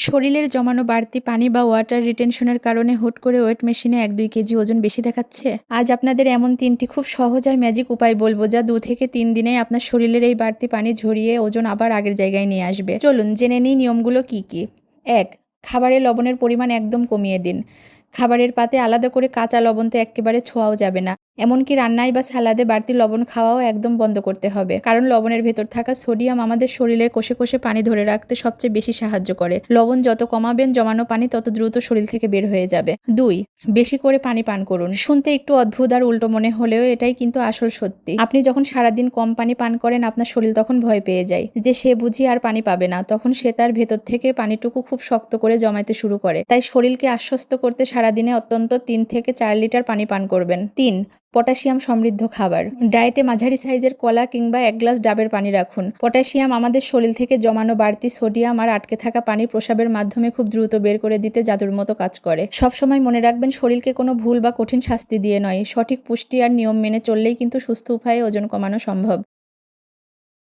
শরীরের জমানো বাড়তি পানি বা ওয়াটার রিটেনশনের কারণে হুট করে ওয়েট মেশিনে 1-2 কেজি ওজন বেশি দেখাচ্ছে। আজ আপনাদের এমন 3টি খুব সহজ আর ম্যাজিক উপায় বলবো, যা 2 থেকে 3 দিনেই আপনার শরীরের এই বাড়তি পানি ঝরিয়ে ওজন আবার আগের জায়গায় নিয়ে আসবে। চলুন জেনে নিই নিয়মগুলো কি কি। 1. খাবারে লবণের পরিমাণ একদম কমিয়ে দিন। খাবারের পাতে আলাদা করে কাঁচা লবণ তো একেবারে ছোঁয়াও যাবে না। এমনকি রান্নায় বা সালাদে বাড়তি লবণ খাওয়াও একদম বন্ধ করতে হবে, কারণ লবণের ভেতর থাকা সোডিয়াম আমাদের শরীরের কোষে কোষে পানি ধরে রাখতে সবচেয়ে বেশি সাহায্য করে। লবণ যত কমাবেন, জমানো পানি তত দ্রুত শরীর থেকে বের হয়ে যাবে। 2. বেশি করে পানি পান করুন। শুনতে একটু অদ্ভুত আর উল্টো মনে হলেও এটাই কিন্তু আসল সত্যি। আপনি যখন সারাদিন কম পানি পান করেন, আপনার শরীর তখন ভয় পেয়ে যায় যে সে বুঝি আর পানি পাবে না। তখন সে তার ভেতর থেকে পানিটুকু খুব শক্ত করে জমাইতে শুরু করে। তাই শরীরকে আশ্বস্ত করতে সারাদিনে অত্যন্ত 3 থেকে 4 লিটার পানি পান করবেন। 3. পটাশিয়াম সমৃদ্ধ খাবার। ডায়েটে মাঝারি সাইজের কলা কিংবা 1 গ্লাস ডাবের পানি রাখুন। পটাশিয়াম আমাদের শরীর থেকে জমানো বাড়তি সোডিয়াম আর আটকে থাকা পানি প্রস্রাবের মাধ্যমে খুব দ্রুত বের করে দিতে জাদুর মতো কাজ করে। সবসময় মনে রাখবেন, শরীরকে কোনো ভুল বা কঠিন শাস্তি দিয়ে নয়, সঠিক পুষ্টি আর নিয়ম মেনে চললেই কিন্তু সুস্থ উপায়ে ওজন কমানো সম্ভব।